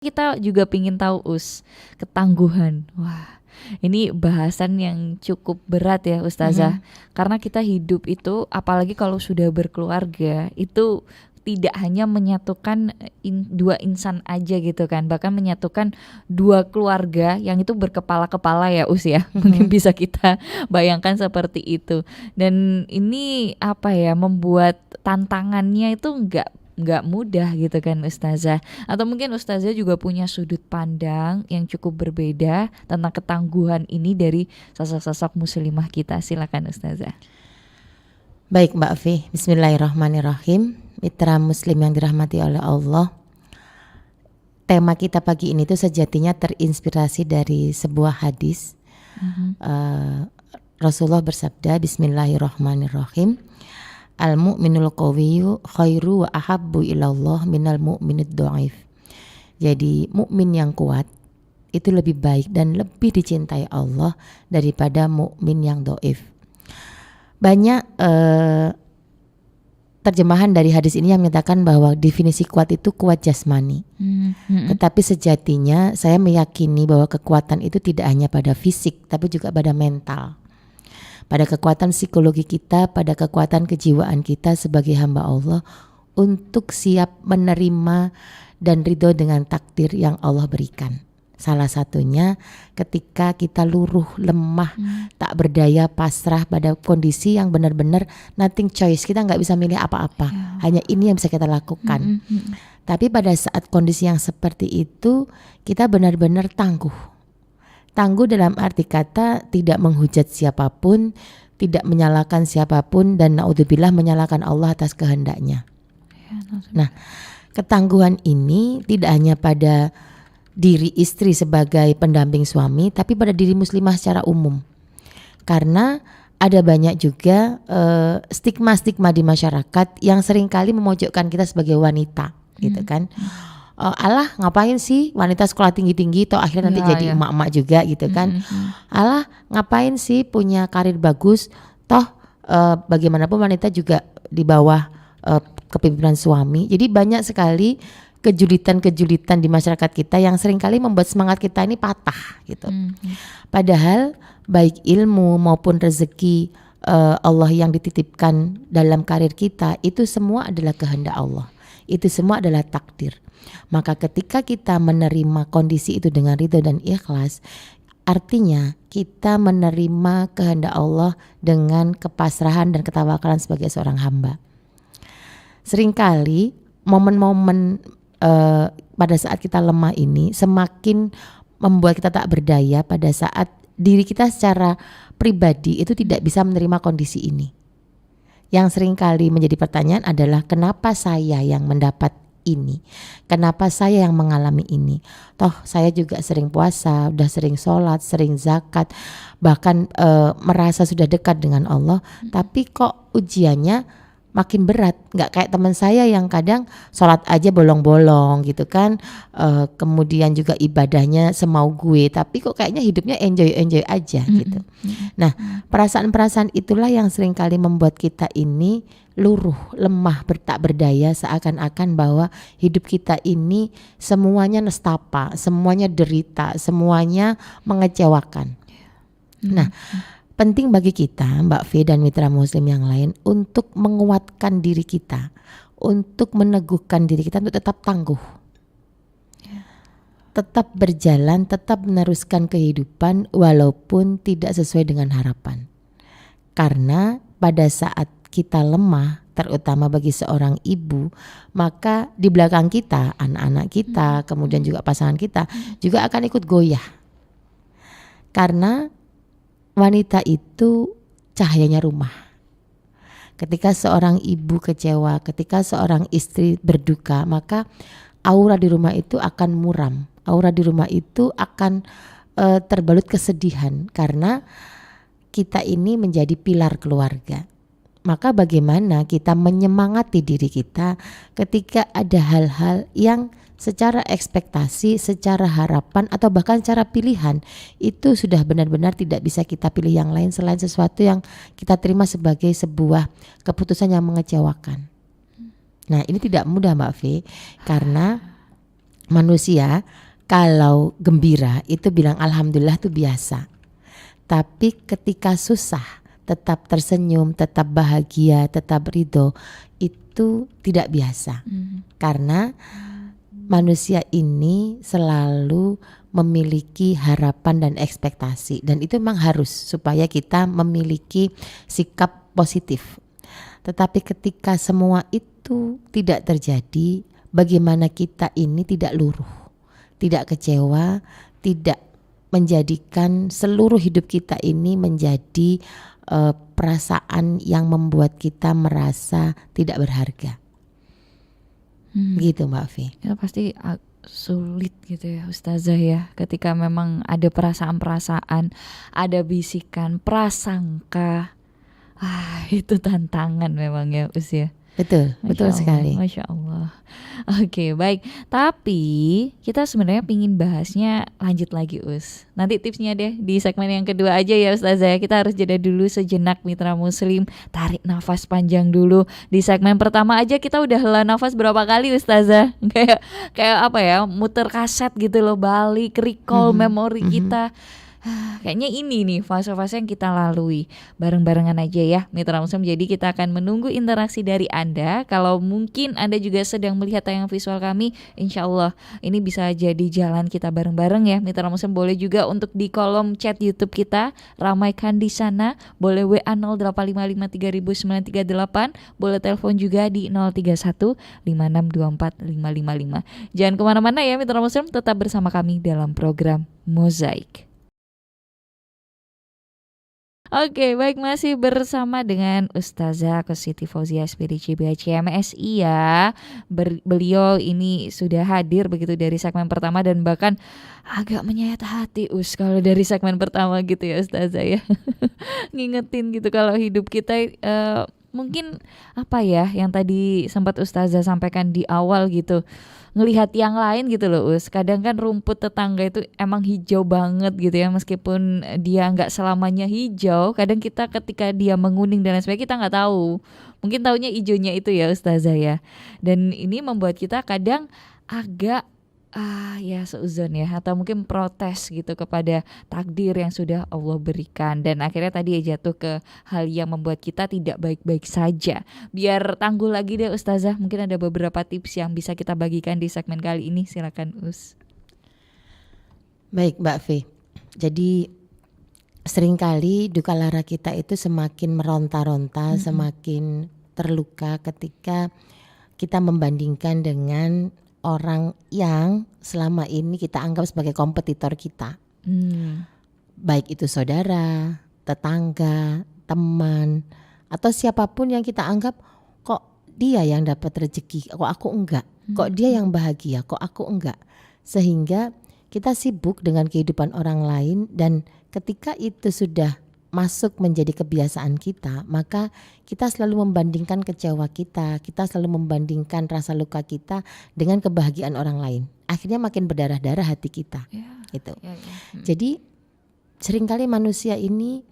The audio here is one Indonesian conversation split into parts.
kita juga pingin tahu ketangguhan. Wah, ini bahasan yang cukup berat ya Ustazah. Karena kita hidup itu apalagi kalau sudah berkeluarga itu tidak hanya menyatukan dua insan aja gitu kan, bahkan menyatukan dua keluarga yang itu berkepala-kepala ya ya. Mungkin bisa kita bayangkan seperti itu. Dan ini apa ya, membuat tantangannya itu nggak mudah gitu kan Ustazah. Atau mungkin Ustazah juga punya sudut pandang yang cukup berbeda tentang ketangguhan ini dari sosok-sosok muslimah kita. Silakan Ustazah. Baik Mbak Fi, bismillahirrahmanirrahim. Mitra muslim yang dirahmati oleh Allah, tema kita pagi ini tuh sejatinya terinspirasi dari sebuah hadis. Rasulullah bersabda, bismillahirrahmanirrahim, al-mu'minul qawiyyu khairu wa ahabbu ilallah minal mu'minid dhaif. Jadi mukmin yang kuat itu lebih baik dan lebih dicintai Allah daripada mukmin yang dhaif. Banyak terjemahan dari hadis ini yang menyatakan bahwa definisi kuat itu kuat jasmani. Tetapi sejatinya saya meyakini bahwa kekuatan itu tidak hanya pada fisik tapi juga pada mental. Pada kekuatan psikologi kita, pada kekuatan kejiwaan kita sebagai hamba Allah untuk siap menerima dan ridho dengan takdir yang Allah berikan. Salah satunya ketika kita luruh, lemah, tak berdaya, pasrah pada kondisi yang benar-benar nothing choice. Kita nggak bisa milih apa-apa, hanya ini yang bisa kita lakukan. Tapi pada saat kondisi yang seperti itu, kita benar-benar tangguh. Tangguh dalam arti kata tidak menghujat siapapun, tidak menyalahkan siapapun, dan naudzubillah menyalahkan Allah atas kehendaknya. Nah, ketangguhan ini tidak hanya pada diri istri sebagai pendamping suami, tapi pada diri muslimah secara umum. Karena ada banyak juga stigma-stigma di masyarakat yang seringkali memojokkan kita sebagai wanita, gitu kan. Alah ngapain sih wanita sekolah tinggi-tinggi toh akhirnya nanti jadi emak-emak juga gitu kan. Alah ngapain sih punya karir bagus toh bagaimanapun wanita juga di bawah kepemimpinan suami. Jadi banyak sekali kejulitan-kejulitan di masyarakat kita yang seringkali membuat semangat kita ini patah gitu. Padahal baik ilmu maupun rezeki Allah yang dititipkan dalam karir kita itu semua adalah kehendak Allah. Itu semua adalah takdir. Maka ketika kita menerima kondisi itu dengan ridho dan ikhlas, artinya kita menerima kehendak Allah dengan kepasrahan dan ketawakalan sebagai seorang hamba. Seringkali momen-momen pada saat kita lemah ini semakin membuat kita tak berdaya pada saat diri kita secara pribadi itu tidak bisa menerima kondisi ini. Yang seringkali menjadi pertanyaan adalah kenapa saya yang mendapat ini? Kenapa saya yang mengalami ini? Toh saya juga sering puasa, udah sering sholat, sering zakat, bahkan merasa sudah dekat dengan Allah, tapi kok ujiannya makin berat. Nggak kayak teman saya yang kadang sholat aja bolong-bolong gitu kan, kemudian juga ibadahnya semau gue, tapi kok kayaknya hidupnya enjoy aja gitu. Nah, perasaan-perasaan itulah yang seringkali membuat kita ini luruh, lemah, tak berdaya, seakan-akan bahwa hidup kita ini semuanya nestapa, semuanya derita, semuanya mengecewakan. Nah, penting bagi kita, Mbak Fi dan mitra muslim yang lain, untuk menguatkan diri kita, untuk meneguhkan diri kita untuk tetap tangguh, tetap berjalan, tetap meneruskan kehidupan walaupun tidak sesuai dengan harapan. Karena pada saat kita lemah, terutama bagi seorang ibu, maka di belakang kita, anak-anak kita, kemudian juga pasangan kita juga akan ikut goyah. Karena wanita itu cahayanya rumah. Ketika seorang ibu kecewa, ketika seorang istri berduka, maka aura di rumah itu akan muram. Aura di rumah itu akan terbalut kesedihan karena kita ini menjadi pilar keluarga. Maka bagaimana kita menyemangati diri kita ketika ada hal-hal yang secara ekspektasi, secara harapan atau bahkan secara pilihan itu sudah benar-benar tidak bisa kita pilih yang lain selain sesuatu yang kita terima sebagai sebuah keputusan yang mengecewakan. Nah, ini tidak mudah Mbak Fi, karena manusia kalau gembira itu bilang alhamdulillah itu biasa. Tapi ketika susah tetap tersenyum, tetap bahagia, tetap ridho, itu tidak biasa. Karena manusia ini selalu memiliki harapan dan ekspektasi, dan itu memang harus supaya kita memiliki sikap positif. Tetapi ketika semua itu tidak terjadi, bagaimana kita ini tidak luruh, tidak kecewa, tidak menjadikan seluruh hidup kita ini menjadi perasaan yang membuat kita merasa tidak berharga. Gitu Mbak Fi. Itu pasti sulit gitu ya Ustazah ya, ketika memang ada perasaan-perasaan, ada bisikan, prasangka. Itu tantangan memang ya Us ya. Betul, betul sekali. Masya Allah. Oke, baik. Tapi kita sebenarnya pingin bahasnya lanjut lagi Us. Nanti tipsnya deh di segmen yang kedua aja ya Ustazah. Kita harus jeda dulu sejenak mitra muslim. Tarik nafas panjang dulu. Di segmen pertama aja kita udah hela nafas berapa kali Ustazah. Kayak apa ya, muter kaset gitu loh, balik recall memori kita. Kayaknya ini nih fase-fase yang kita lalui bareng-barengan aja ya mitra muslim. Jadi kita akan menunggu interaksi dari Anda. Kalau mungkin Anda juga sedang melihat tayangan visual kami, insya Allah ini bisa jadi jalan kita bareng-bareng ya mitra muslim. Boleh juga untuk di kolom chat YouTube kita, ramaikan di sana. Boleh WA 0855300938. Boleh telepon juga di 0315624 555. Jangan kemana-mana ya mitra muslim, tetap bersama kami dalam program Mozaik. Oke, baik, masih bersama dengan Ustazah Siti Fauzia SPDC BHC MSI ya. Beliau ini sudah hadir begitu dari segmen pertama dan bahkan agak menyayat hati kalau dari segmen pertama gitu ya Ustazah ya. Ngingetin gitu kalau hidup kita mungkin apa ya yang tadi sempat Ustazah sampaikan di awal gitu, ngelihat yang lain gitu loh kadang kan rumput tetangga itu emang hijau banget gitu ya, meskipun dia nggak selamanya hijau, kadang kita ketika dia menguning dan lain sebagainya kita nggak tahu, mungkin taunya hijaunya itu ya Ustazah ya. Dan ini membuat kita kadang agak ya seuzon ya, atau mungkin protes gitu kepada takdir yang sudah Allah berikan, dan akhirnya tadi ya jatuh ke hal yang membuat kita tidak baik-baik saja. Biar tangguh lagi deh Ustazah, mungkin ada beberapa tips yang bisa kita bagikan di segmen kali ini, silakan Us. Baik Mbak Fi, jadi seringkali duka lara kita itu semakin meronta-ronta, semakin terluka ketika kita membandingkan dengan orang yang selama ini kita anggap sebagai kompetitor kita. Baik itu saudara, tetangga, teman, atau siapapun yang kita anggap kok dia yang dapat rezeki, kok aku enggak, kok dia yang bahagia, kok aku enggak. Sehingga kita sibuk dengan kehidupan orang lain, dan ketika itu sudah masuk menjadi kebiasaan kita, maka kita selalu membandingkan kecewa kita selalu membandingkan rasa luka kita dengan kebahagiaan orang lain. Akhirnya makin berdarah-darah hati kita. Gitu. Jadi seringkali manusia ini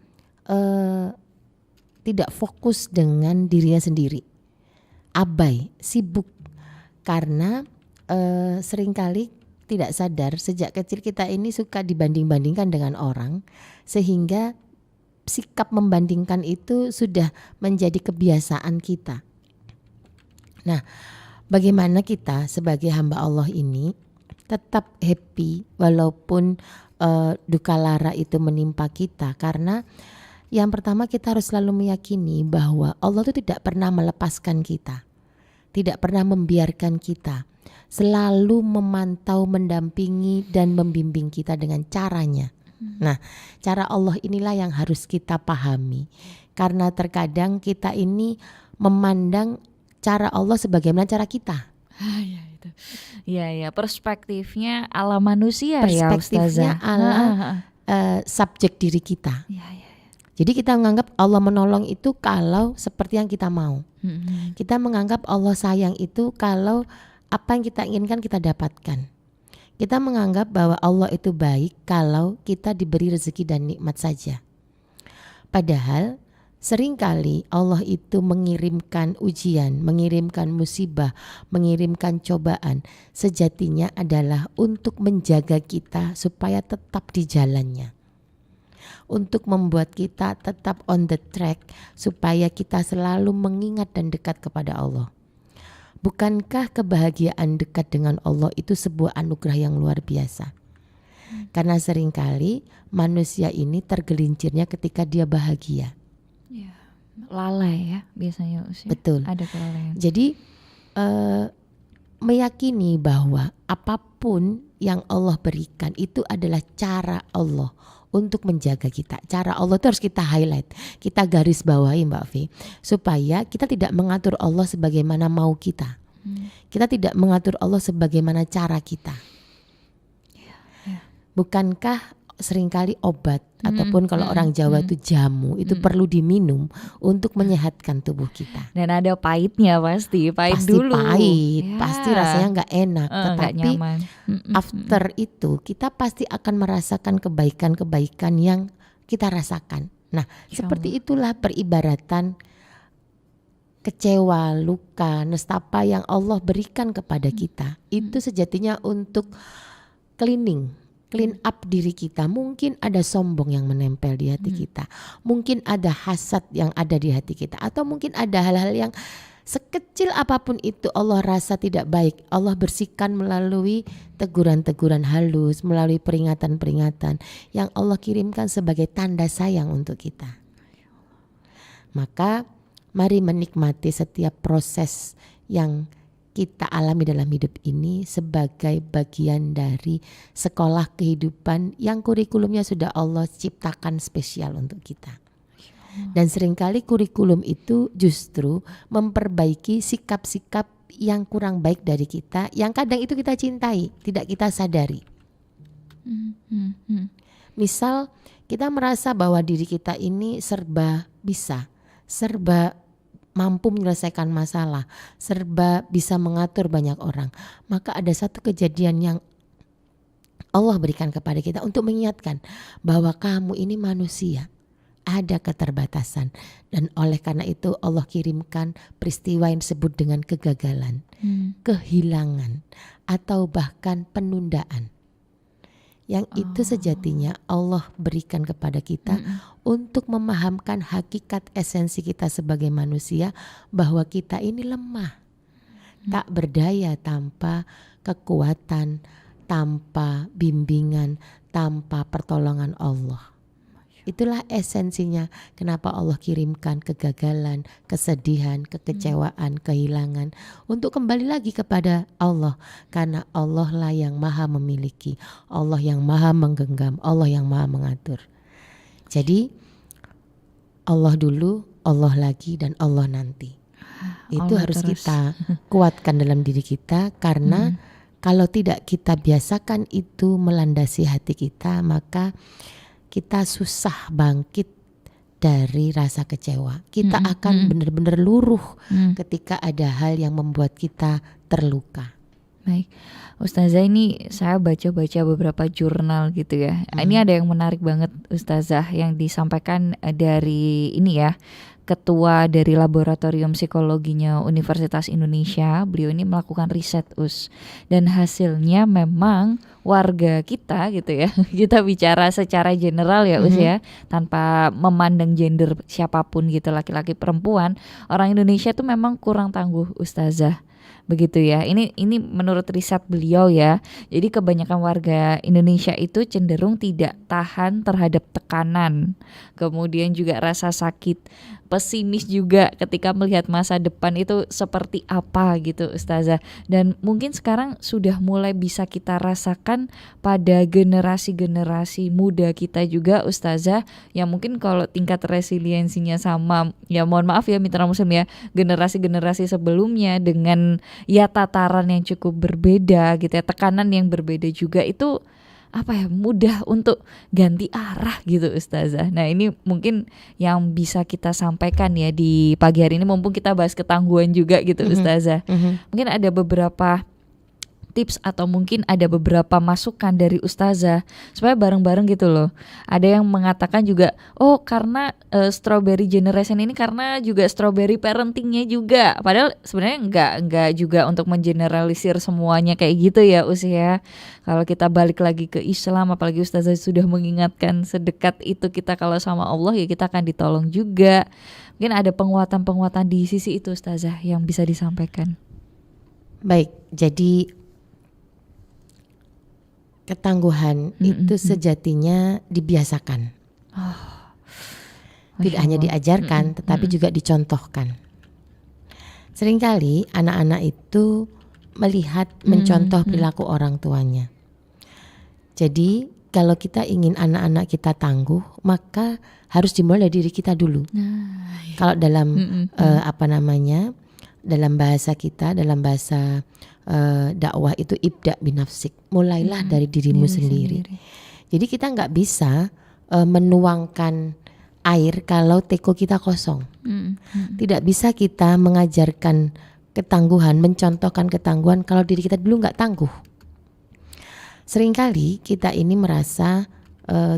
tidak fokus dengan dirinya sendiri, abai, sibuk, karena seringkali tidak sadar sejak kecil kita ini suka dibanding-bandingkan dengan orang, sehingga sikap membandingkan itu sudah menjadi kebiasaan kita. Nah, bagaimana kita sebagai hamba Allah ini tetap happy walaupun duka lara itu menimpa kita? Karena yang pertama kita harus selalu meyakini bahwa Allah itu tidak pernah melepaskan kita, tidak pernah membiarkan kita, selalu memantau, mendampingi dan membimbing kita dengan caranya. Nah, cara Allah inilah yang harus kita pahami, karena terkadang kita ini memandang cara Allah sebagaimana cara kita. Ya, perspektifnya ala manusia, perspektifnya ya Ustazah, ala subjek diri kita. Jadi kita menganggap Allah menolong itu kalau seperti yang kita mau. Kita menganggap Allah sayang itu kalau apa yang kita inginkan kita dapatkan. Kita menganggap bahwa Allah itu baik kalau kita diberi rezeki dan nikmat saja. Padahal Seringkali Allah itu mengirimkan ujian, mengirimkan musibah, mengirimkan cobaan. Sejatinya adalah untuk menjaga kita supaya tetap di jalannya. Untuk membuat kita tetap on the track, supaya kita selalu mengingat dan dekat kepada Allah. Bukankah kebahagiaan dekat dengan Allah itu sebuah anugerah yang luar biasa? Karena seringkali manusia ini tergelincirnya ketika dia bahagia. Lalai ya biasanya usia. Betul. Ada kelalaian. Jadi meyakini bahwa apapun yang Allah berikan itu adalah cara Allah untuk menjaga kita. Cara Allah itu harus kita highlight, kita garis bawahi Mbak Vi, supaya kita tidak mengatur Allah sebagaimana mau kita. Kita tidak mengatur Allah sebagaimana cara kita. Bukankah seringkali obat ataupun kalau orang Jawa itu jamu itu perlu diminum untuk menyehatkan tubuh kita. Dan ada pahitnya pasti dulu. Pahit, pasti rasanya nggak enak. Tetapi nyaman. After itu kita pasti akan merasakan kebaikan-kebaikan yang kita rasakan. Nah, seperti itulah peribaratan kecewa, luka, nestapa yang Allah berikan kepada kita. Itu sejatinya untuk clean up diri kita. Mungkin ada sombong yang menempel di hati kita, mungkin ada hasad yang ada di hati kita, atau mungkin ada hal-hal yang sekecil apapun itu Allah rasa tidak baik. Allah bersihkan melalui teguran-teguran halus, melalui peringatan-peringatan yang Allah kirimkan sebagai tanda sayang untuk kita. Maka mari menikmati setiap proses yang kita alami dalam hidup ini sebagai bagian dari sekolah kehidupan yang kurikulumnya sudah Allah ciptakan spesial untuk kita. Dan seringkali kurikulum itu justru memperbaiki sikap-sikap yang kurang baik dari kita, yang kadang itu kita cintai, tidak kita sadari. Misal kita merasa bahwa diri kita ini serba bisa, serba mampu menyelesaikan masalah, serba bisa mengatur banyak orang. Maka ada satu kejadian yang Allah berikan kepada kita untuk mengingatkan bahwa kamu ini manusia, ada keterbatasan. Dan oleh karena itu Allah kirimkan peristiwa yang disebut dengan kegagalan, kehilangan, atau bahkan penundaan. Yang itu sejatinya Allah berikan kepada kita untuk memahamkan hakikat esensi kita sebagai manusia, bahwa kita ini lemah, tak berdaya tanpa kekuatan, tanpa bimbingan, tanpa pertolongan Allah. Itulah esensinya kenapa Allah kirimkan kegagalan, kesedihan, kekecewaan, kehilangan untuk kembali lagi kepada Allah. Karena Allah lah yang maha memiliki, Allah yang maha menggenggam, Allah yang maha mengatur. Jadi Allah dulu, Allah lagi, dan Allah nanti. Itu Allah harus terus. kita kuatkan dalam diri kita. Karena kalau tidak kita biasakan itu melandasi hati kita, maka kita susah bangkit dari rasa kecewa. Kita akan benar-benar luruh ketika ada hal yang membuat kita terluka. Baik, Ustazah, ini saya baca-baca beberapa jurnal gitu ya. Ini ada yang menarik banget Ustazah yang disampaikan dari ini ya, Ketua dari Laboratorium Psikologinya Universitas Indonesia. Beliau ini melakukan riset dan hasilnya memang warga kita gitu ya. Kita bicara secara general ya ya, tanpa memandang gender siapapun gitu, laki-laki perempuan, orang Indonesia itu memang kurang tangguh Ustazah. Begitu ya. Ini menurut riset beliau ya. Jadi kebanyakan warga Indonesia itu cenderung tidak tahan terhadap tekanan. Kemudian juga rasa sakit, pesimis juga ketika melihat masa depan itu seperti apa gitu Ustazah. Dan mungkin sekarang sudah mulai bisa kita rasakan pada generasi-generasi muda kita juga Ustazah, yang mungkin kalau tingkat resiliensinya sama, ya mohon maaf ya mitra muslim ya, generasi-generasi sebelumnya dengan ya tataran yang cukup berbeda gitu ya, tekanan yang berbeda juga, itu apa ya, mudah untuk ganti arah gitu Ustazah. Nah ini mungkin yang bisa kita sampaikan ya di pagi hari ini, mumpung kita bahas ketangguhan juga gitu Ustazah. Mungkin ada beberapa tips atau mungkin ada beberapa masukan dari Ustazah supaya bareng-bareng gitu loh. Ada yang mengatakan juga, oh karena strawberry generation ini karena juga strawberry parentingnya juga. Padahal sebenarnya enggak juga untuk mengeneralisir semuanya kayak gitu ya usia. Kalau kita balik lagi ke Islam, apalagi Ustazah sudah mengingatkan sedekat itu kita kalau sama Allah ya kita akan ditolong juga. Mungkin ada penguatan-penguatan di sisi itu Ustazah yang bisa disampaikan. Baik, jadi ketangguhan itu sejatinya dibiasakan. Tidak hanya diajarkan, tetapi juga dicontohkan. Seringkali anak-anak itu melihat, mencontoh perilaku orang tuanya. Jadi kalau kita ingin anak-anak kita tangguh, maka harus dimulai dari diri kita dulu. Kalau dalam dalam bahasa kita, dalam bahasa dakwah itu ibda binafsik, mulailah dari dirimu sendiri. Jadi kita nggak bisa menuangkan air kalau teko kita kosong. Tidak bisa kita mengajarkan ketangguhan, mencontohkan ketangguhan kalau diri kita dulu nggak tangguh. Seringkali kita ini merasa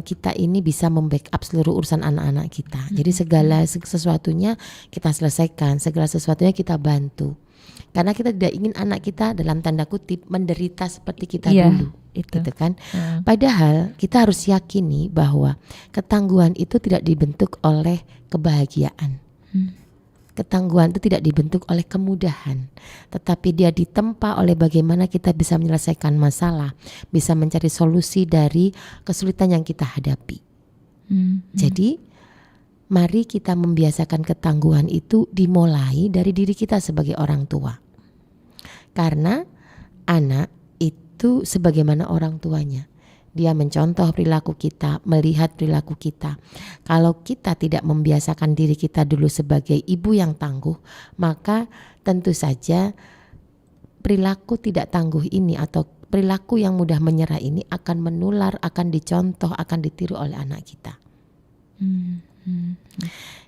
kita ini bisa membackup seluruh urusan anak-anak kita. Jadi segala sesuatunya kita selesaikan, segala sesuatunya kita bantu. Karena kita tidak ingin anak kita dalam tanda kutip menderita seperti kita dulu, gitu kan? Padahal kita harus yakini bahwa ketangguhan itu tidak dibentuk oleh kebahagiaan. Ketangguhan itu tidak dibentuk oleh kemudahan, tetapi dia ditempa oleh bagaimana kita bisa menyelesaikan masalah, bisa mencari solusi dari kesulitan yang kita hadapi. Jadi mari kita membiasakan ketangguhan itu dimulai dari diri kita sebagai orang tua. Karena anak itu sebagaimana orang tuanya. Dia mencontoh perilaku kita, melihat perilaku kita. Kalau kita tidak membiasakan diri kita dulu sebagai ibu yang tangguh, maka tentu saja perilaku tidak tangguh ini atau perilaku yang mudah menyerah ini akan menular, akan dicontoh, akan ditiru oleh anak kita.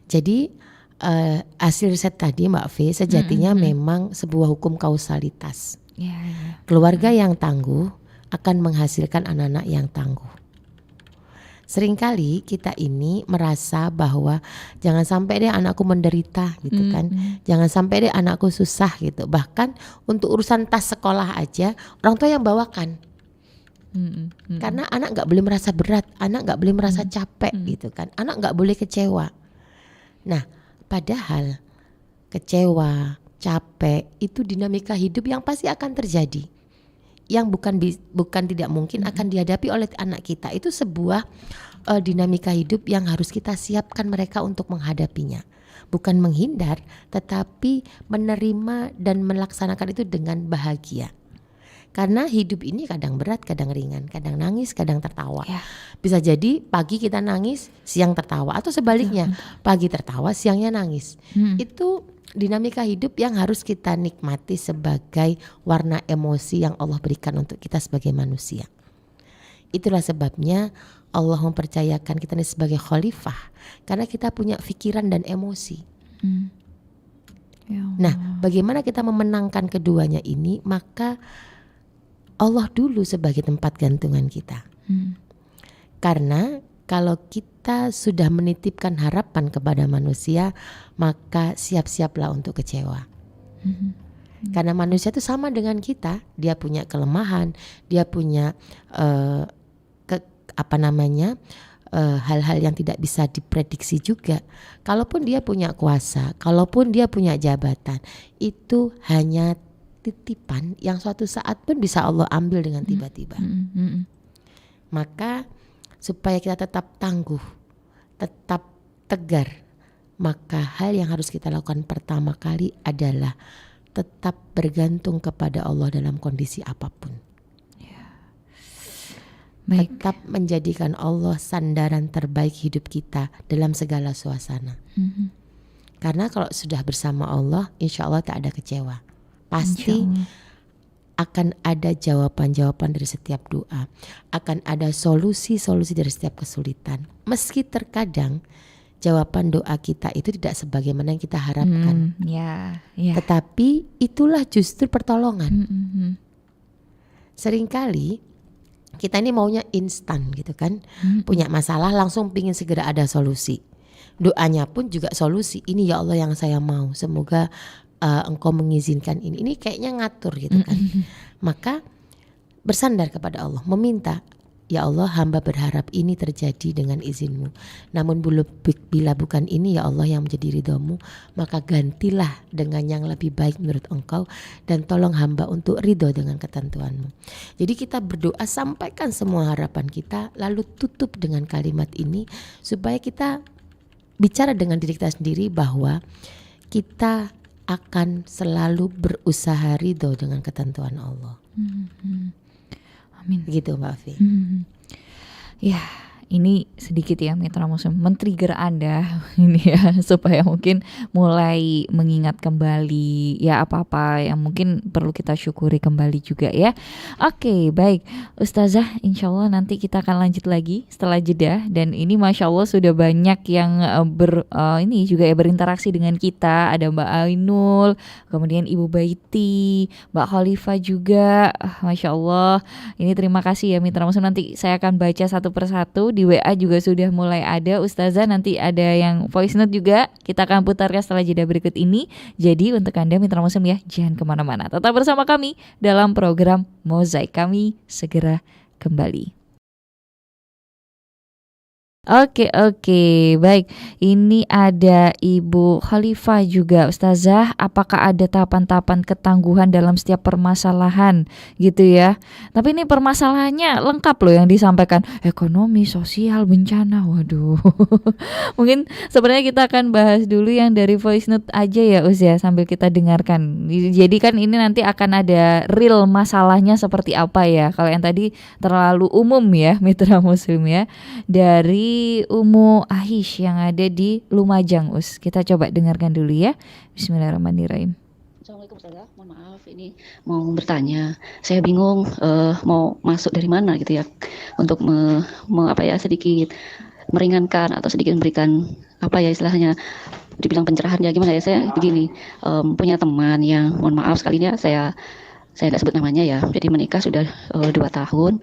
Jadi hasil riset tadi Mbak V sejatinya memang sebuah hukum kausalitas. Keluarga yang tangguh akan menghasilkan anak-anak yang tangguh. Seringkali kita ini merasa bahwa jangan sampai deh anakku menderita gitu kan. Jangan sampai deh anakku susah gitu. Bahkan untuk urusan tas sekolah aja orang tua yang bawakan. Karena anak gak boleh merasa berat, anak gak boleh merasa capek gitu kan. Anak gak boleh kecewa. Nah padahal kecewa, capek itu dinamika hidup yang pasti akan terjadi. Yang bukan tidak mungkin akan dihadapi oleh anak kita. Itu sebuah dinamika hidup yang harus kita siapkan mereka untuk menghadapinya. Bukan menghindar, tetapi menerima dan melaksanakan itu dengan bahagia. Karena hidup ini kadang berat, kadang ringan, kadang nangis, kadang tertawa. Bisa jadi pagi kita nangis, siang tertawa, atau sebaliknya, pagi tertawa, siangnya nangis. Itu dinamika hidup yang harus kita nikmati sebagai warna emosi yang Allah berikan untuk kita sebagai manusia. Itulah sebabnya Allah mempercayakan kita ini sebagai khalifah, karena kita punya pikiran dan emosi. Nah, bagaimana kita memenangkan keduanya ini? Maka Allah dulu sebagai tempat gantungan kita. Karena kalau kita sudah menitipkan harapan kepada manusia, maka siap-siaplah untuk kecewa. Karena manusia itu sama dengan kita, dia punya kelemahan, dia punya hal-hal yang tidak bisa diprediksi juga. Kalaupun dia punya kuasa, kalaupun dia punya jabatan, itu hanya titipan yang suatu saat pun bisa Allah ambil dengan tiba-tiba. Maka supaya kita tetap tangguh, tetap tegar, maka hal yang harus kita lakukan pertama kali adalah tetap bergantung kepada Allah dalam kondisi apapun. Tetap menjadikan Allah sandaran terbaik hidup kita dalam segala suasana. Karena kalau sudah bersama Allah, insya Allah tak ada kecewa. Pasti akan ada jawaban-jawaban dari setiap doa, akan ada solusi-solusi dari setiap kesulitan. Meski terkadang jawaban doa kita itu tidak sebagaimana yang kita harapkan, tetapi itulah justru pertolongan. seringkali kita ini maunya instan gitu kan. Punya masalah langsung pingin segera ada solusi. Doanya pun juga solusi. Ini ya Allah yang saya mau. Semoga engkau mengizinkan ini. Ini kayaknya ngatur gitu kan. Maka bersandar kepada Allah, meminta, ya Allah hamba berharap ini terjadi dengan izinmu. Namun bila bukan ini ya Allah yang menjadi ridhomu, maka gantilah dengan yang lebih baik menurut engkau, dan tolong hamba untuk ridho dengan ketentuanmu. Jadi kita berdoa, sampaikan semua harapan kita, lalu tutup dengan kalimat ini supaya kita bicara dengan diri kita sendiri bahwa kita akan selalu berusaha ridho dengan ketentuan Allah. Amin. Begitu Mbak Afi. Ya, ini sedikit ya Mitra Muslim men-trigger Anda ini ya, supaya mungkin mulai mengingat kembali ya apa-apa yang mungkin perlu kita syukuri kembali juga ya. Oke, baik Ustazah, insya Allah nanti kita akan lanjut lagi setelah jeda. Dan ini Masya Allah sudah banyak yang ini juga ya berinteraksi dengan kita. Ada Mbak Ainul, kemudian Ibu Baiti, Mbak Khalifah juga. Masya Allah, ini terima kasih ya Mitra Muslim. Nanti saya akan baca satu persatu. Di WA juga sudah mulai ada Ustazah, nanti ada yang voice note juga kita akan putarkan setelah jeda berikut ini. Jadi untuk Anda Mitra Muslim ya, jangan kemana-mana, tetap bersama kami dalam program Mozaik. Kami segera kembali. Oke, baik. Ini ada Ibu Khalifah juga, Ustazah. Apakah ada tahapan-tahapan ketangguhan dalam setiap permasalahan gitu ya? Tapi ini permasalahannya lengkap loh yang disampaikan, ekonomi, sosial, bencana. Waduh. Mungkin sebenarnya kita akan bahas dulu yang dari voice note aja ya Us ya, sambil kita dengarkan. Jadi kan ini nanti akan ada real masalahnya seperti apa ya. Kalau yang tadi terlalu umum ya Mitra Muslim ya. Dari Umu Ahish yang ada di Lumajang Us. Kita coba dengarkan dulu ya. Bismillahirrahmanirrahim. Assalamualaikum Ustazah, mohon maaf ini mau bertanya. Saya bingung mau masuk dari mana gitu ya, untuk sedikit meringankan atau sedikit memberikan istilahnya dibilang pencerahan ya gimana ya. Saya begini, punya teman yang mohon maaf sekali ya saya nggak sebut namanya ya. Jadi menikah sudah 2 tahun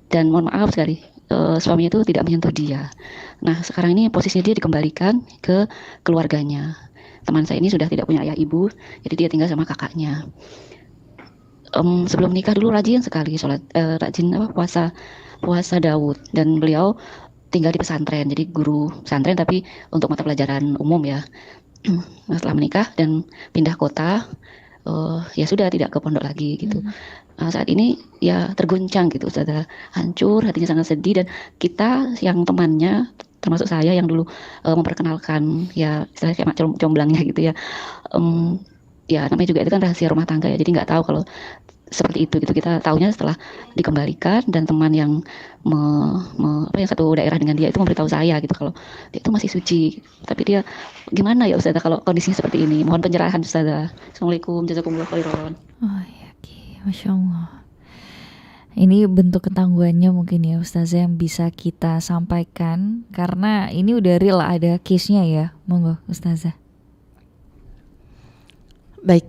dan mohon maaf sekali suaminya itu tidak menyentuh dia. Nah sekarang ini posisinya dia dikembalikan ke keluarganya. Teman saya ini sudah tidak punya ayah ibu, jadi dia tinggal sama kakaknya. Sebelum nikah dulu rajin sekali sholat, puasa Daud, dan beliau tinggal di pesantren, jadi guru pesantren tapi untuk mata pelajaran umum ya. Nah, setelah menikah dan pindah kota, ya sudah tidak ke pondok lagi gitu. Saat ini ya terguncang gitu, sudah hancur, hatinya sangat sedih, dan kita yang temannya, termasuk saya yang dulu memperkenalkan ya istilahnya kayak comblangnya gitu ya. Ya namanya juga itu kan rahasia rumah tangga ya, jadi nggak tahu kalau seperti itu gitu. Kita taunya setelah dikembalikan, dan teman yang yang satu daerah dengan dia itu memberitahu saya gitu kalau dia itu masih suci. Tapi dia gimana ya Ustazah kalau kondisinya seperti ini? Mohon pencerahan Ustazah. Assalamualaikum, jazakumullah khairan. Oh ya, Masya Allah. Ini bentuk ketangguhannya mungkin ya Ustazah yang bisa kita sampaikan, karena ini udah real ada case-nya ya. Monggo Ustazah. Baik,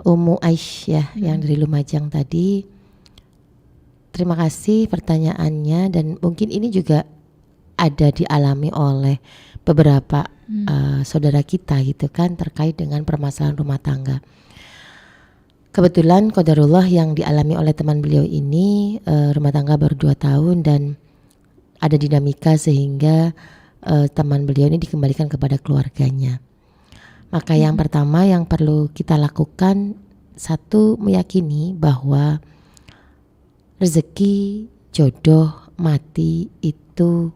Umu Aish ya yang dari Lumajang tadi. Terima kasih pertanyaannya, dan mungkin ini juga ada dialami oleh beberapa saudara kita gitu kan, terkait dengan permasalahan rumah tangga. Kebetulan qadarullah yang dialami oleh teman beliau ini rumah tangga baru 2 tahun dan ada dinamika sehingga teman beliau ini dikembalikan kepada keluarganya. Maka yang pertama yang perlu kita lakukan, satu, meyakini bahwa rezeki, jodoh, mati itu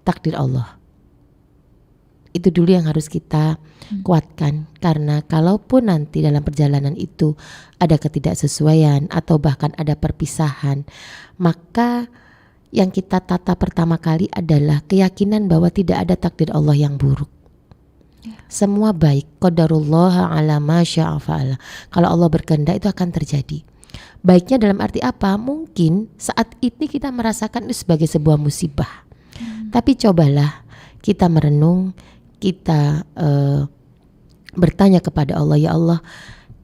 takdir Allah. Itu dulu yang harus kita kuatkan, karena kalaupun nanti dalam perjalanan itu ada ketidaksesuaian atau bahkan ada perpisahan, maka yang kita tata pertama kali adalah keyakinan bahwa tidak ada takdir Allah yang buruk. Semua baik, qadarullah ala ma syaa fa'ala. Kalau Allah berkehendak itu akan terjadi. Baiknya dalam arti apa? Mungkin saat ini kita merasakan itu sebagai sebuah musibah. Tapi cobalah kita merenung, kita bertanya kepada Allah, ya Allah,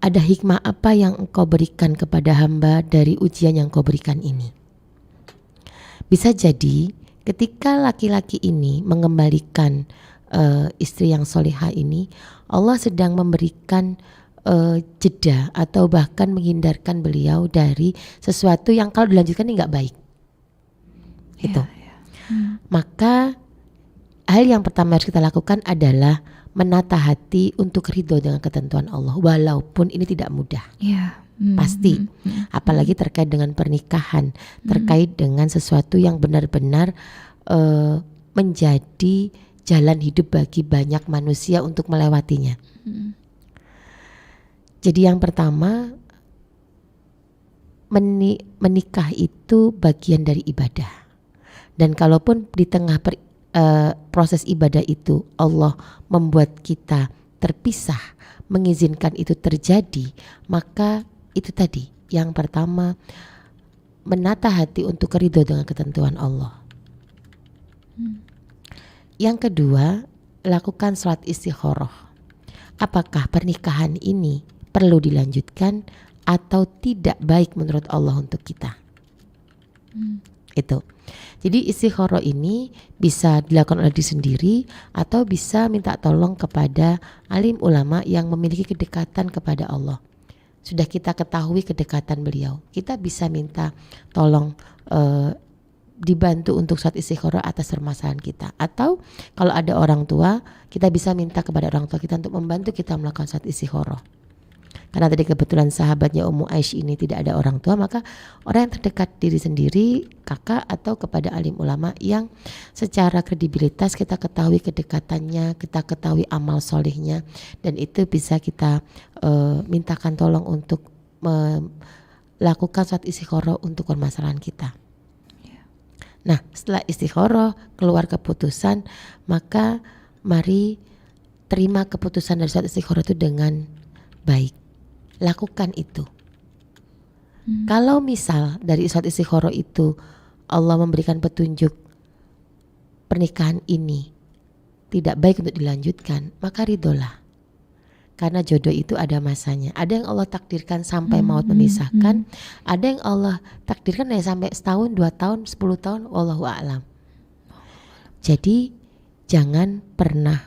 ada hikmah apa yang engkau berikan kepada hamba dari ujian yang kau berikan ini. Bisa jadi ketika laki-laki ini mengembalikan istri yang solehah ini, Allah sedang memberikan jeda atau bahkan menghindarkan beliau dari sesuatu yang kalau dilanjutkan ini nggak baik. Itu. Maka hal yang pertama harus kita lakukan adalah menata hati untuk ridho dengan ketentuan Allah, walaupun ini tidak mudah. Pasti, apalagi terkait dengan pernikahan, terkait dengan sesuatu yang benar-benar menjadi jalan hidup bagi banyak manusia untuk melewatinya. Jadi yang pertama, menikah itu bagian dari ibadah. Dan kalaupun di tengah proses ibadah itu Allah membuat kita terpisah, mengizinkan itu terjadi, maka itu tadi yang pertama, menata hati untuk ridho dengan ketentuan Allah. Yang kedua, lakukan salat istikharah. Apakah pernikahan ini perlu dilanjutkan atau tidak baik menurut Allah untuk kita? Itu. Jadi istikharah ini bisa dilakukan oleh diri sendiri atau bisa minta tolong kepada alim ulama yang memiliki kedekatan kepada Allah. Sudah kita ketahui kedekatan beliau, kita bisa minta tolong dibantu untuk salat istikharah atas permasalahan kita. Atau kalau ada orang tua, kita bisa minta kepada orang tua kita untuk membantu kita melakukan salat istikharah. Karena tadi kebetulan sahabatnya Ummu Aisyah ini tidak ada orang tua, maka orang yang terdekat diri sendiri, kakak atau kepada alim ulama yang secara kredibilitas kita ketahui kedekatannya, kita ketahui amal solehnya, dan itu bisa kita mintakan tolong untuk melakukan salat istikharah untuk permasalahan kita. Nah, setelah istikharah keluar keputusan, maka mari terima keputusan dari salat istikharah itu dengan baik. Lakukan itu. Kalau misal dari salat istikharah itu Allah memberikan petunjuk pernikahan ini tidak baik untuk dilanjutkan, maka ridholah. Karena jodoh itu ada masanya. Ada yang Allah takdirkan sampai maut memisahkan, ada yang Allah takdirkan ya sampai setahun, 2 tahun, 10 tahun, wallahu a'lam. Jadi jangan pernah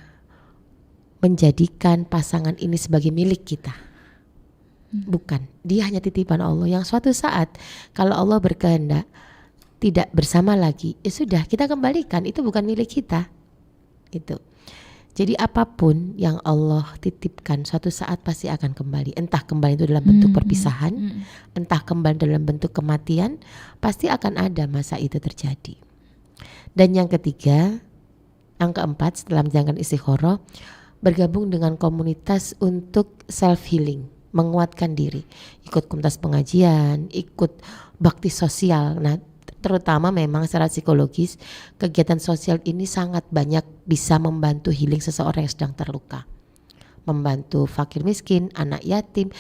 menjadikan pasangan ini sebagai milik kita. Bukan, dia hanya titipan Allah yang suatu saat kalau Allah berkehendak tidak bersama lagi, ya sudah kita kembalikan, itu bukan milik kita. Itu. Jadi apapun yang Allah titipkan suatu saat pasti akan kembali. Entah kembali itu dalam bentuk perpisahan, entah kembali dalam bentuk kematian, pasti akan ada masa itu terjadi. Dan yang ketiga, yang keempat setelah menjalankan istikharah, bergabung dengan komunitas untuk self healing, menguatkan diri, ikut komunitas pengajian, ikut bakti sosial. Nah, terutama memang secara psikologis kegiatan sosial ini sangat banyak bisa membantu healing seseorang yang sedang terluka, membantu fakir miskin, anak yatim,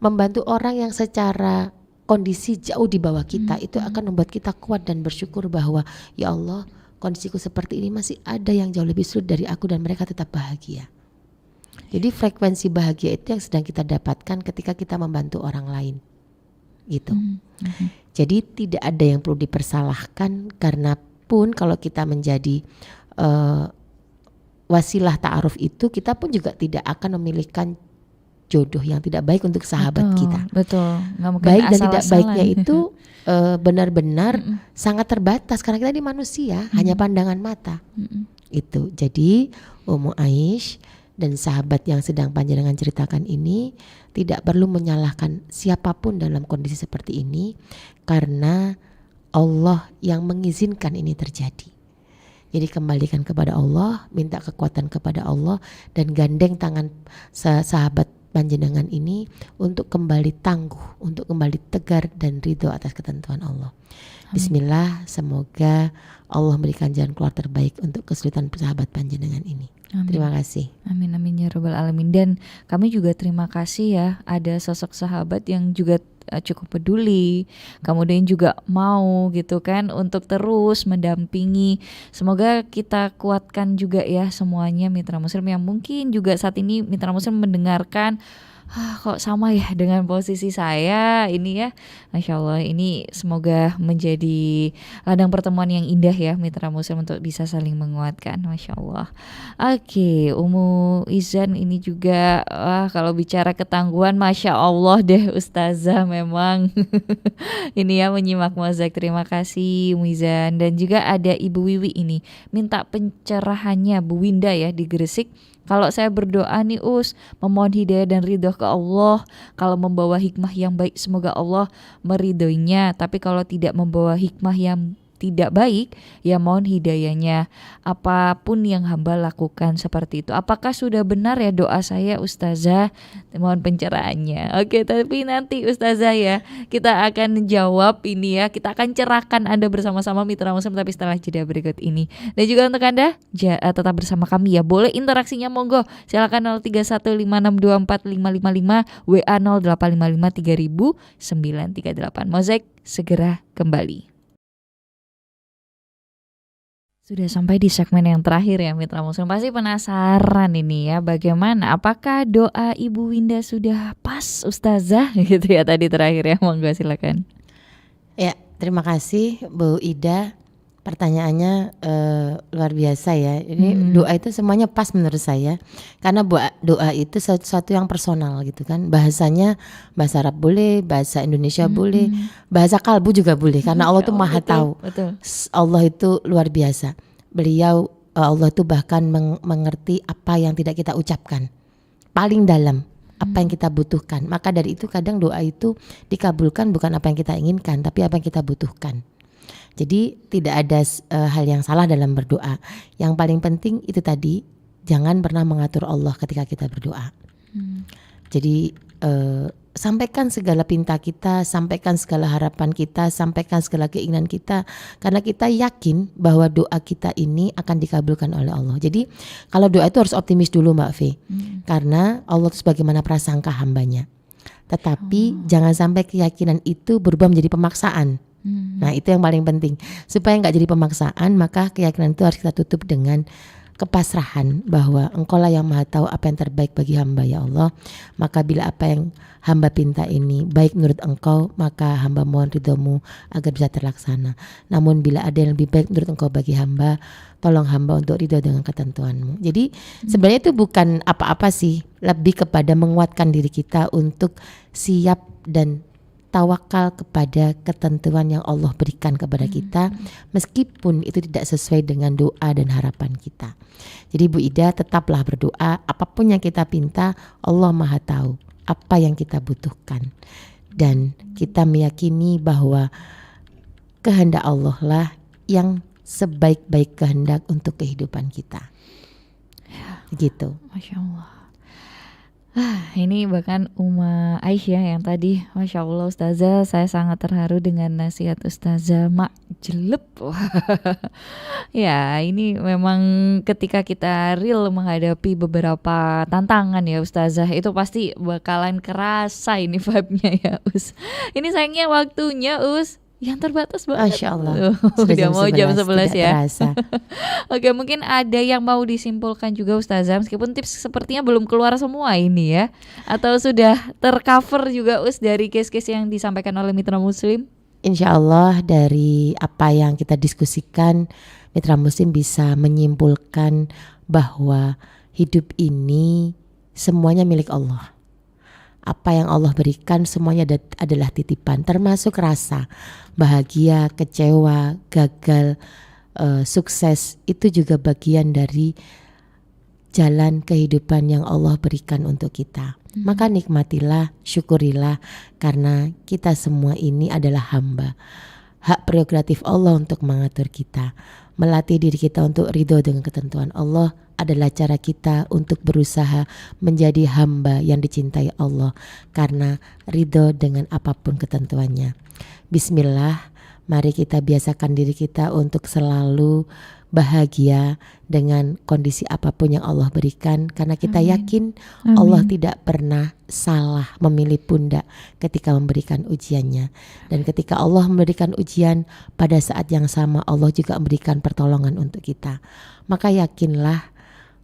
membantu orang yang secara kondisi jauh di bawah kita. Itu akan membuat kita kuat dan bersyukur bahwa ya Allah, kondisiku seperti ini masih ada yang jauh lebih sulit dari aku dan mereka tetap bahagia. Jadi frekuensi bahagia itu yang sedang kita dapatkan ketika kita membantu orang lain, gitu. Jadi tidak ada yang perlu dipersalahkan, karena pun kalau kita menjadi wasilah ta'aruf itu, kita pun juga tidak akan memilihkan jodoh yang tidak baik untuk sahabat kita. Betul. Nggak mungkin Baik dan tidak asal-asalan. baiknya itu benar-benar sangat terbatas karena kita ini manusia, hanya pandangan mata. Itu. Jadi Ummu Aisyah dan sahabat yang sedang panjenengan ceritakan ini tidak perlu menyalahkan siapapun dalam kondisi seperti ini, karena Allah yang mengizinkan ini terjadi. Jadi kembalikan kepada Allah, minta kekuatan kepada Allah, dan gandeng tangan sahabat panjenengan ini untuk kembali tangguh, untuk kembali tegar dan ridho atas ketentuan Allah. Bismillah, semoga Allah memberikan jalan keluar terbaik untuk kesulitan sahabat panjenengan ini. Amin. Terima kasih. Amin amin ya rabbal alamin. Dan kami juga terima kasih ya, ada sosok sahabat yang juga cukup peduli, kemudian juga mau gitu kan untuk terus mendampingi. Semoga kita kuatkan juga ya semuanya mitra muslim yang mungkin juga saat ini mitra muslim mendengarkan Kok sama ya dengan posisi saya ini ya. Masya Allah, ini semoga menjadi ladang pertemuan yang indah ya mitra muslim untuk bisa saling menguatkan. Masya Allah. Oke, Umu Izan ini juga kalau bicara ketangguhan Masya Allah deh Ustazah memang. Ini ya menyimak mozaik. Terima kasih Umu Izan. Dan juga ada Ibu Wiwi ini minta pencerahannya Bu Winda ya di Gresik. Kalau saya berdoa nih memohon hidayah dan ridho ke Allah, kalau membawa hikmah yang baik semoga Allah meridhoinya, tapi kalau tidak membawa hikmah yang tidak baik ya mohon hidayahnya. Apapun yang hamba lakukan seperti itu. Apakah sudah benar ya doa saya Ustazah? Mohon pencerahannya. Oke, tapi nanti Ustazah ya kita akan jawab ini ya. Kita akan cerahkan Anda bersama-sama mitra muslim tapi setelah jeda berikut ini. Dan juga untuk Anda tetap bersama kami ya. Boleh interaksinya monggo. Silakan 0315624555 WA 0855300938. Mozaik segera kembali. Sudah sampai di segmen yang terakhir ya mitra muslim. Pasti penasaran ini ya bagaimana, apakah doa Ibu Winda sudah pas Ustazah gitu ya tadi terakhir ya. Monggo silakan. Ya, terima kasih Bu Ida. Pertanyaannya luar biasa ya. Ini doa itu semuanya pas menurut saya. Karena doa itu sesuatu yang personal gitu kan. Bahasanya bahasa Arab boleh, bahasa Indonesia boleh, bahasa kalbu juga boleh. Karena Allah itu maha tahu. Betul. Allah itu luar biasa. Beliau Allah itu bahkan mengerti apa yang tidak kita ucapkan. Paling dalam apa yang kita butuhkan. Maka dari itu kadang doa itu dikabulkan bukan apa yang kita inginkan, tapi apa yang kita butuhkan. Jadi tidak ada hal yang salah dalam berdoa. Yang paling penting itu tadi, jangan pernah mengatur Allah ketika kita berdoa. Jadi sampaikan segala pinta kita, sampaikan segala harapan kita, sampaikan segala keinginan kita, karena kita yakin bahwa doa kita ini akan dikabulkan oleh Allah. Jadi kalau doa itu harus optimis dulu Mbak Fe, karena Allah itu sebagaimana prasangka hambanya. Tetapi jangan sampai keyakinan itu berubah menjadi pemaksaan. Nah itu yang paling penting. Supaya gak jadi pemaksaan, maka keyakinan itu harus kita tutup dengan kepasrahan bahwa Engkaulah yang maha tahu apa yang terbaik bagi hamba ya Allah. Maka bila apa yang hamba pinta ini baik menurut Engkau, maka hamba mohon ridhomu agar bisa terlaksana. Namun bila ada yang lebih baik menurut Engkau bagi hamba, tolong hamba untuk ridho dengan ketentuanmu. Jadi sebenarnya itu bukan apa-apa sih, lebih kepada menguatkan diri kita untuk siap dan tawakal kepada ketentuan yang Allah berikan kepada kita, meskipun itu tidak sesuai dengan doa dan harapan kita. Jadi Bu Ida, tetaplah berdoa, apapun yang kita pinta Allah maha tahu apa yang kita butuhkan, dan kita meyakini bahwa kehendak Allah lah yang sebaik-baik kehendak untuk kehidupan kita. Gitu. Masya Allah. Ini bahkan Uma Aisyah yang tadi, Masya Allah Ustazah, saya sangat terharu dengan nasihat Ustazah, mak jelep. Ya ini memang ketika kita real menghadapi beberapa tantangan ya Ustazah, itu pasti bakalan kerasa ini vibe-nya ya Us. Ini sayangnya waktunya Us yang terbatas banget. Masya Allah. Sudah mau jam 11 ya. Oke, mungkin ada yang mau disimpulkan juga Ustazah, meskipun tips sepertinya belum keluar semua ini ya, atau sudah tercover juga Us dari case-case yang disampaikan oleh mitra muslim? Insya Allah dari apa yang kita diskusikan, mitra muslim bisa menyimpulkan bahwa hidup ini semuanya milik Allah. Apa yang Allah berikan semuanya adalah titipan, termasuk rasa bahagia, kecewa, gagal, sukses, itu juga bagian dari jalan kehidupan yang Allah berikan untuk kita. Maka nikmatilah, syukurilah, karena kita semua ini adalah hamba. Hak prerogatif Allah untuk mengatur kita. Melatih diri kita untuk ridho dengan ketentuan Allah adalah cara kita untuk berusaha menjadi hamba yang dicintai Allah, karena ridho dengan apapun ketentuannya. Bismillah, mari kita biasakan diri kita untuk selalu bahagia dengan kondisi apapun yang Allah berikan, karena kita yakin Allah tidak pernah salah memilih pundak ketika memberikan ujiannya. Dan ketika Allah memberikan ujian, pada saat yang sama Allah juga memberikan pertolongan untuk kita. Maka yakinlah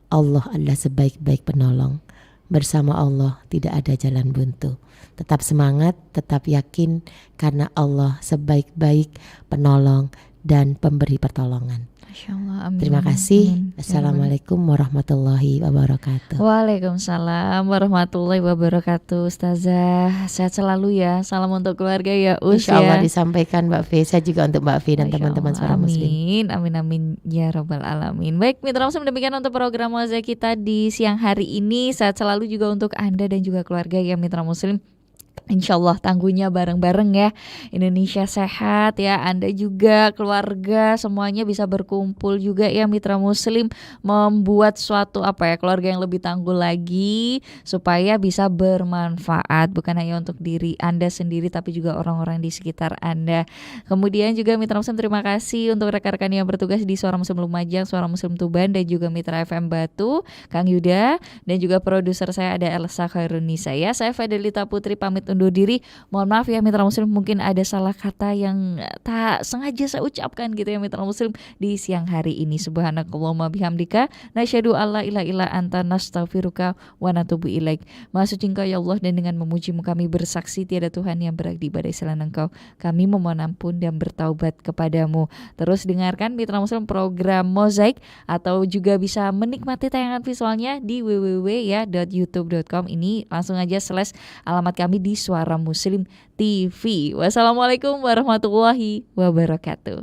Allah adalah sebaik-baik penolong. bersama Allah tidak ada jalan buntu. Tetap semangat, tetap yakin karena Allah sebaik-baik penolong dan pemberi pertolongan. Masya Allah, amin. Terima kasih. Amin. Assalamualaikum warahmatullahi wabarakatuh. Waalaikumsalam warahmatullahi wabarakatuh. Ustazah, sehat selalu ya. Salam untuk keluarga ya Us Insya Allah ya. disampaikan Mbak V. Saya juga untuk Mbak V dan Masya teman-teman Allah, Suara Muslim. Amin, amin, amin ya robbal alamin. Baik, mitra Muslim, demikian untuk program Mozaik kita di siang hari ini. Sehat selalu juga untuk Anda dan juga keluarga ya mitra Muslim. Insya Allah tangguhnya bareng-bareng ya. Indonesia sehat ya, Anda juga keluarga semuanya bisa berkumpul juga ya mitra Muslim, membuat suatu keluarga yang lebih tangguh lagi supaya bisa bermanfaat bukan hanya untuk diri Anda sendiri tapi juga orang-orang di sekitar Anda. Kemudian juga mitra Muslim, terima kasih untuk rekan-rekan yang bertugas di Suara Muslim Lumajang, Suara Muslim Tuban, dan juga Mitra FM Batu, Kang Yuda, dan juga produser saya ada Elsa Khairunisa ya. Saya Fidelita Putri pamit undur diri. Mohon maaf ya mitra Muslim, mungkin ada salah kata yang tak sengaja saya ucapkan gitu ya mitra Muslim di siang hari ini. Subhanakallahumma bihamdika nasyhadu alla ilaha illa anta nastaghfiruka wa natubu ilaik. Maha suci Engkau ya Allah, dan dengan memujimu kami bersaksi tiada Tuhan yang berhak diibadahi selain Engkau. Kami memohon ampun dan bertaubat kepadamu. Terus dengarkan mitra Muslim program Mozaik, atau juga bisa menikmati tayangan visualnya di www.youtube.com. Ini langsung aja alamat kami di Suara Muslim TV. Wassalamualaikum warahmatullahi wabarakatuh.